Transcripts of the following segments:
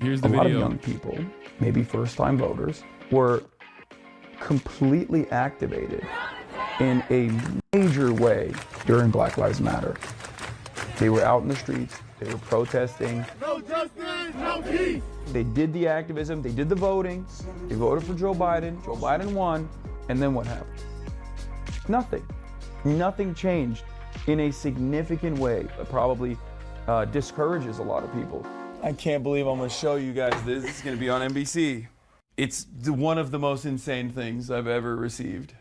Here's the video. A lot of young people, maybe first-time voters, were completely activated in a major way during Black Lives Matter. They were out in the streets, they were protesting. No justice, no peace. They did the activism, they did the voting, they voted for Joe Biden won, and then what happened? Nothing. Nothing changed in a significant way that probably discourages a lot of people. I can't believe I'm gonna show you guys this. This is gonna be on NBC. It's one of the most insane things I've ever received.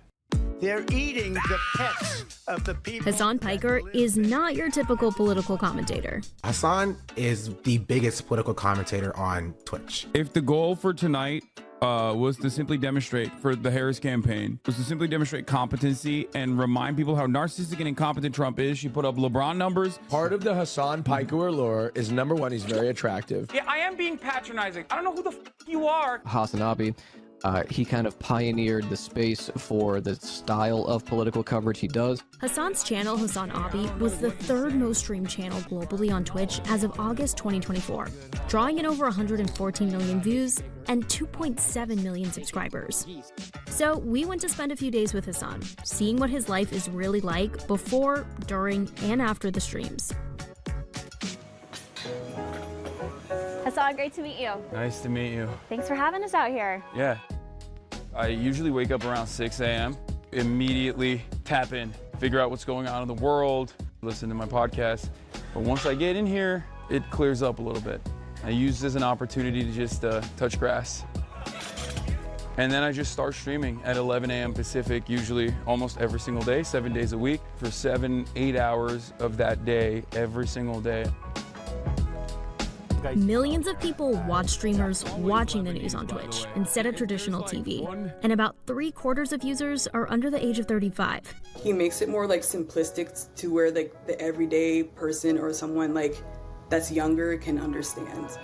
They're eating the pets of the people. Hasan Piker is not your typical political commentator. Hasan is the biggest political commentator on Twitch. If the goal for tonight was to simply demonstrate, for the Harris campaign, was to simply demonstrate competency and remind people how narcissistic and incompetent Trump is, she put up LeBron numbers. Part of the Hasan Piker allure is, number one, he's very attractive. Yeah, I am being patronizing. I don't know who the you are. HasanAbi, he kind of pioneered the space for the style of political coverage he does. Hasan's channel, HasanAbi, was the third most streamed channel globally on Twitch as of August 2024, drawing in over 114 million views and 2.7 million subscribers. So we went to spend a few days with Hasan, seeing what his life is really like before, during, and after the streams. Hasan, great to meet you. Nice to meet you. Thanks for having us out here. Yeah. I usually wake up around 6 a.m., immediately tap in, figure out what's going on in the world, listen to my podcast. But once I get in here, it clears up a little bit. I use this as an opportunity to just touch grass. And then I just start streaming at 11 a.m. Pacific, usually almost every single day, 7 days a week, for 7-8 hours of that day, every single day. Millions of people watch streamers watching the news on Twitch instead of traditional TV, and about 3/4 of users are under the age of 35. He makes it more like simplistic to where like the everyday person or someone like that's younger can understand.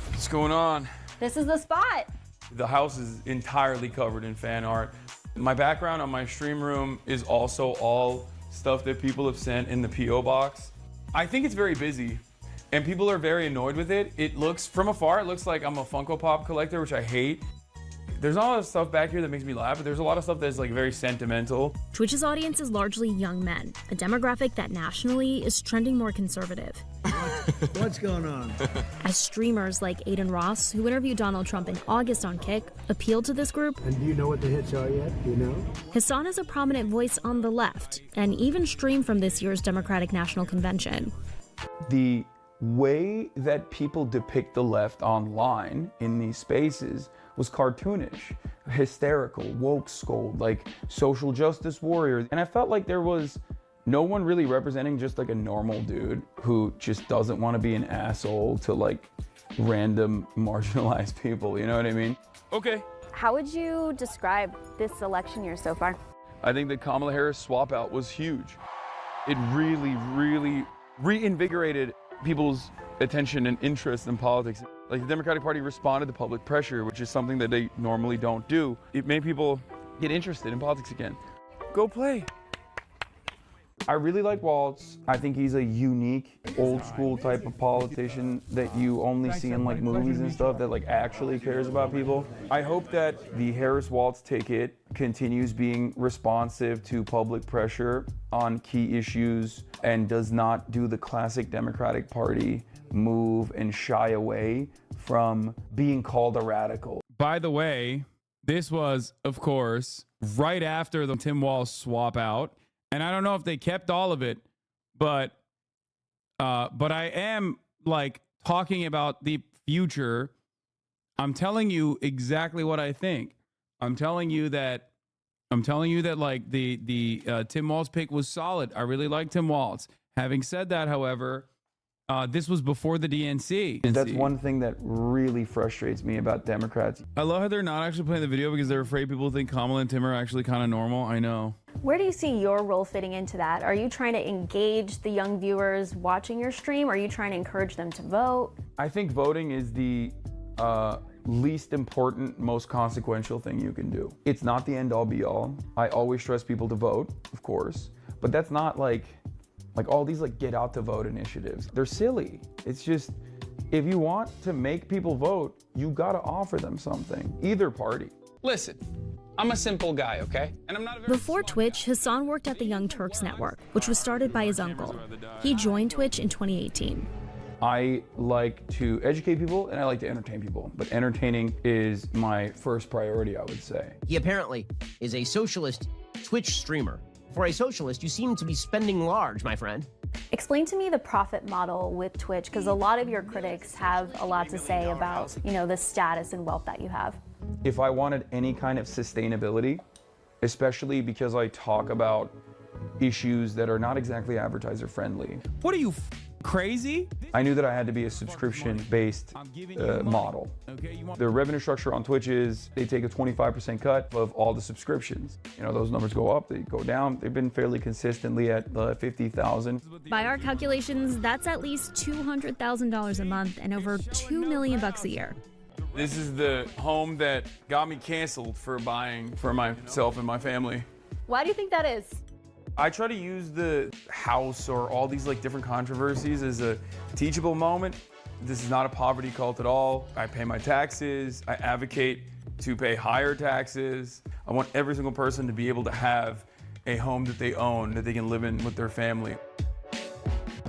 What's going on? This is the spot. The house is entirely covered in fan art. My background on my stream room is also all stuff that people have sent in the P.O. box. I think it's very busy. And people are very annoyed with it. It looks, from afar, it looks like I'm a Funko Pop collector, which I hate. There's not a lot of stuff back here that makes me laugh, but there's a lot of stuff that's like very sentimental. Twitch's audience is largely young men, a demographic that nationally is trending more conservative. What's going on? As streamers like Aiden Ross, who interviewed Donald Trump in August on Kick, appeal to this group. And do you know what the hits are yet? Do you know? Hasan is a prominent voice on the left, and even streamed from this year's Democratic National Convention. The way that people depict the left online in these spaces was cartoonish, hysterical, woke scold, like social justice warriors. And I felt like there was no one really representing just like a normal dude who just doesn't want to be an asshole to like random marginalized people, you know what I mean? Okay. How would you describe this election year so far? I think the Kamala Harris swap out was huge. It really, really reinvigorated people's attention and interest in politics. Like the Democratic Party responded to public pressure, which is something that they normally don't do. It made people get interested in politics again. Go play. I really like Waltz. I think he's a unique, old school type of politician that you only see in like movies and stuff that like actually cares about people. I hope that the Harris-Waltz ticket continues being responsive to public pressure on key issues and does not do the classic Democratic Party move and shy away from being called a radical. By the way, this was, of course, right after the Tim Walz swap out. And I don't know if they kept all of it, but I am like talking about the future. I'm telling you exactly what I think. I'm telling you that like the Tim Walz pick was solid. I really like Tim Walz. Having said that, however, this was before the DNC. That's one thing that really frustrates me about Democrats. I love how they're not actually playing the video because they're afraid people think Kamala and Tim are actually kind of normal. I know. Where do you see your role fitting into that? Are you trying to engage the young viewers watching your stream? Are you trying to encourage them to vote? I think voting is the least important, most consequential thing you can do. It's not the end all be all. I always stress people to vote, of course, but that's not like all these like get out to vote initiatives. They're silly. It's just If you want to make people vote, you gotta offer them something, either party. Listen, I'm a simple guy, okay? And I'm not a very Before Twitch, Hasan worked at the Young Turks Network, which was started by his uncle. He joined Twitch in 2018. I like to educate people and I like to entertain people, but entertaining is my first priority, I would say. He apparently is a socialist Twitch streamer. For a socialist, you seem to be spending large, my friend. Explain to me the profit model with Twitch, because a lot of your critics have a lot to say about, you know, the status and wealth that you have. If I wanted any kind of sustainability, especially because I talk about issues that are not exactly advertiser friendly. What are you, crazy? I knew that I had to be a subscription-based model. The revenue structure on Twitch is they take a 25% cut of all the subscriptions. You know, those numbers go up, they go down. They've been fairly consistently at 50,000. By our calculations, that's at least $200,000 a month and over $2 million a year. This is the home that got me canceled for buying for myself and my family. Why do you think that is? I try to use the house or all these like different controversies as a teachable moment. This is not a poverty cult at all. I pay my taxes. I advocate to pay higher taxes. I want every single person to be able to have a home that they own, that they can live in with their family.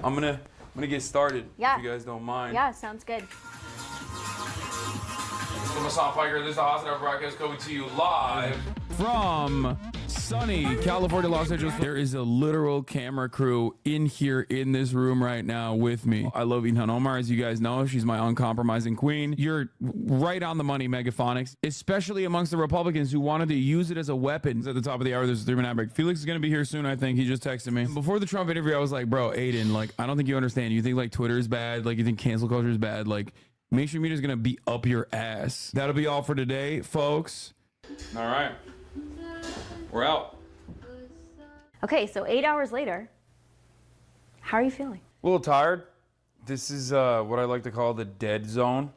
I'm gonna get started, if you guys don't mind. Yeah, sounds good. I'm Hasan Piker. This is the HasanAbi broadcast coming to you live from sunny California, Los Angeles. There is a literal camera crew in here in this room right now with me. I love Ilhan Omar, as you guys know. She's my uncompromising queen. You're right on the money, Megaphonics, especially amongst the Republicans who wanted to use it as a weapon. At the top of the hour, there's a 3-minute break. Felix is going to be here soon, I think. He just texted me. Before the Trump interview, I was like, bro, Aiden, like, I don't think you understand. You think like Twitter is bad? Like, you think cancel culture is bad? Like, mainstream media is going to be up your ass. That'll be all for today, folks. All right. We're out. Okay, so 8 hours later, how are you feeling? A little tired. This is what I like to call the dead zone.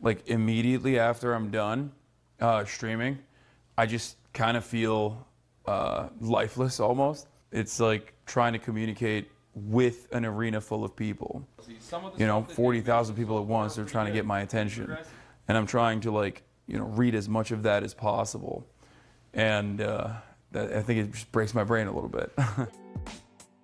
Like immediately after I'm done streaming, I just kind of feel lifeless almost. It's like trying to communicate with an arena full of people. You know, 40,000 people at once, they're trying to get my attention. And I'm trying to like, you know, read as much of that as possible. And I think it just breaks my brain a little bit.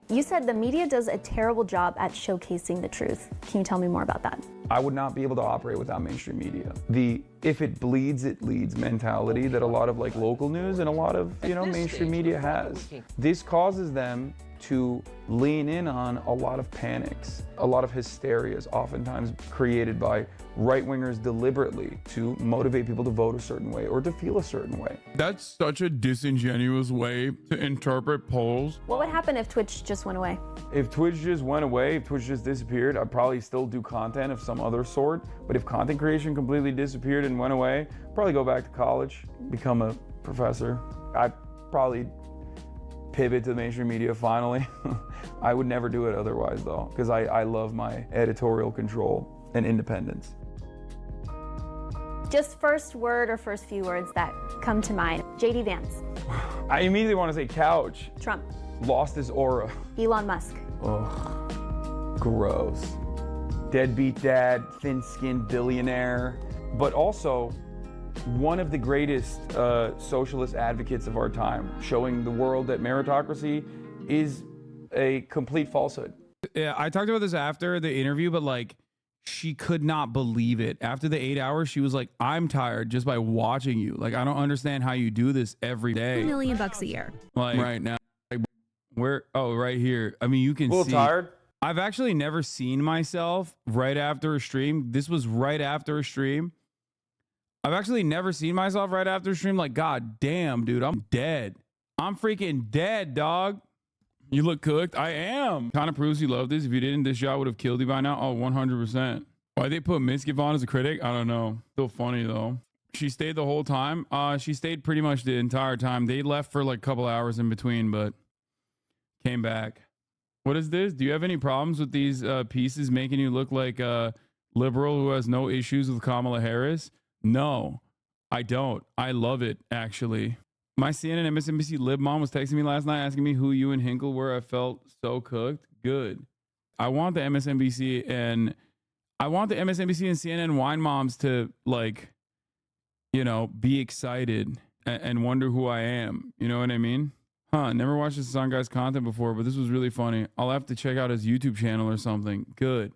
You said the media does a terrible job at showcasing the truth. Can you tell me more about that? I would not be able to operate without mainstream media. The if it bleeds, it leads mentality that a lot of like local news and a lot of, you know, mainstream media has. This causes them to lean in on a lot of panics, a lot of hysterias, oftentimes created by right-wingers deliberately to motivate people to vote a certain way or to feel a certain way. That's such a disingenuous way to interpret polls. What would happen if Twitch just went away? If Twitch just went away, if Twitch just disappeared, I'd probably still do content of some other sort. But if content creation completely disappeared and went away, I'd probably go back to college, become a professor. I'd probably pivot to mainstream media finally. I would never do it otherwise though, because I love my editorial control and independence. Just first word or first few words that come to mind. JD Vance. I immediately want to say couch. Trump. Lost his aura. Elon Musk. Oh, gross. Deadbeat dad, thin-skinned billionaire, but also one of the greatest socialist advocates of our time, showing the world that meritocracy is a complete falsehood. Yeah, I talked about this after the interview, but like, she could not believe it. After the 8 hours, she was like, I'm tired just by watching you. Like, I don't understand how you do this every day. $2 million a year. Like, right now, like, where, oh, right here. I mean, you can see. A little tired? I've actually never seen myself right after a stream. This was right after a stream. I've actually never seen myself right after a stream. Like, God damn, dude, I'm dead. I'm freaking dead, dog. You look cooked. I am. Kind of proves you love this. If you didn't, this shot would have killed you by now. Oh, 100%. Why they put Miskiv on as a critic? I don't know. Still funny, though. She stayed the whole time. She stayed pretty much the entire time. They left for like a couple hours in between, but came back. What is this? Do you have any problems with these pieces making you look like a liberal who has no issues with Kamala Harris? No, I don't. I love it, actually. My CNN and MSNBC lib mom was texting me last night asking me who you and Hinkle were. I felt so cooked. Good. I want the MSNBC and I want the MSNBC and CNN wine moms to, like, you know, be excited and wonder who I am. You know what I mean? Never watched this Hasan guy's content before, but this was really funny. I'll have to check out his YouTube channel or something. Good.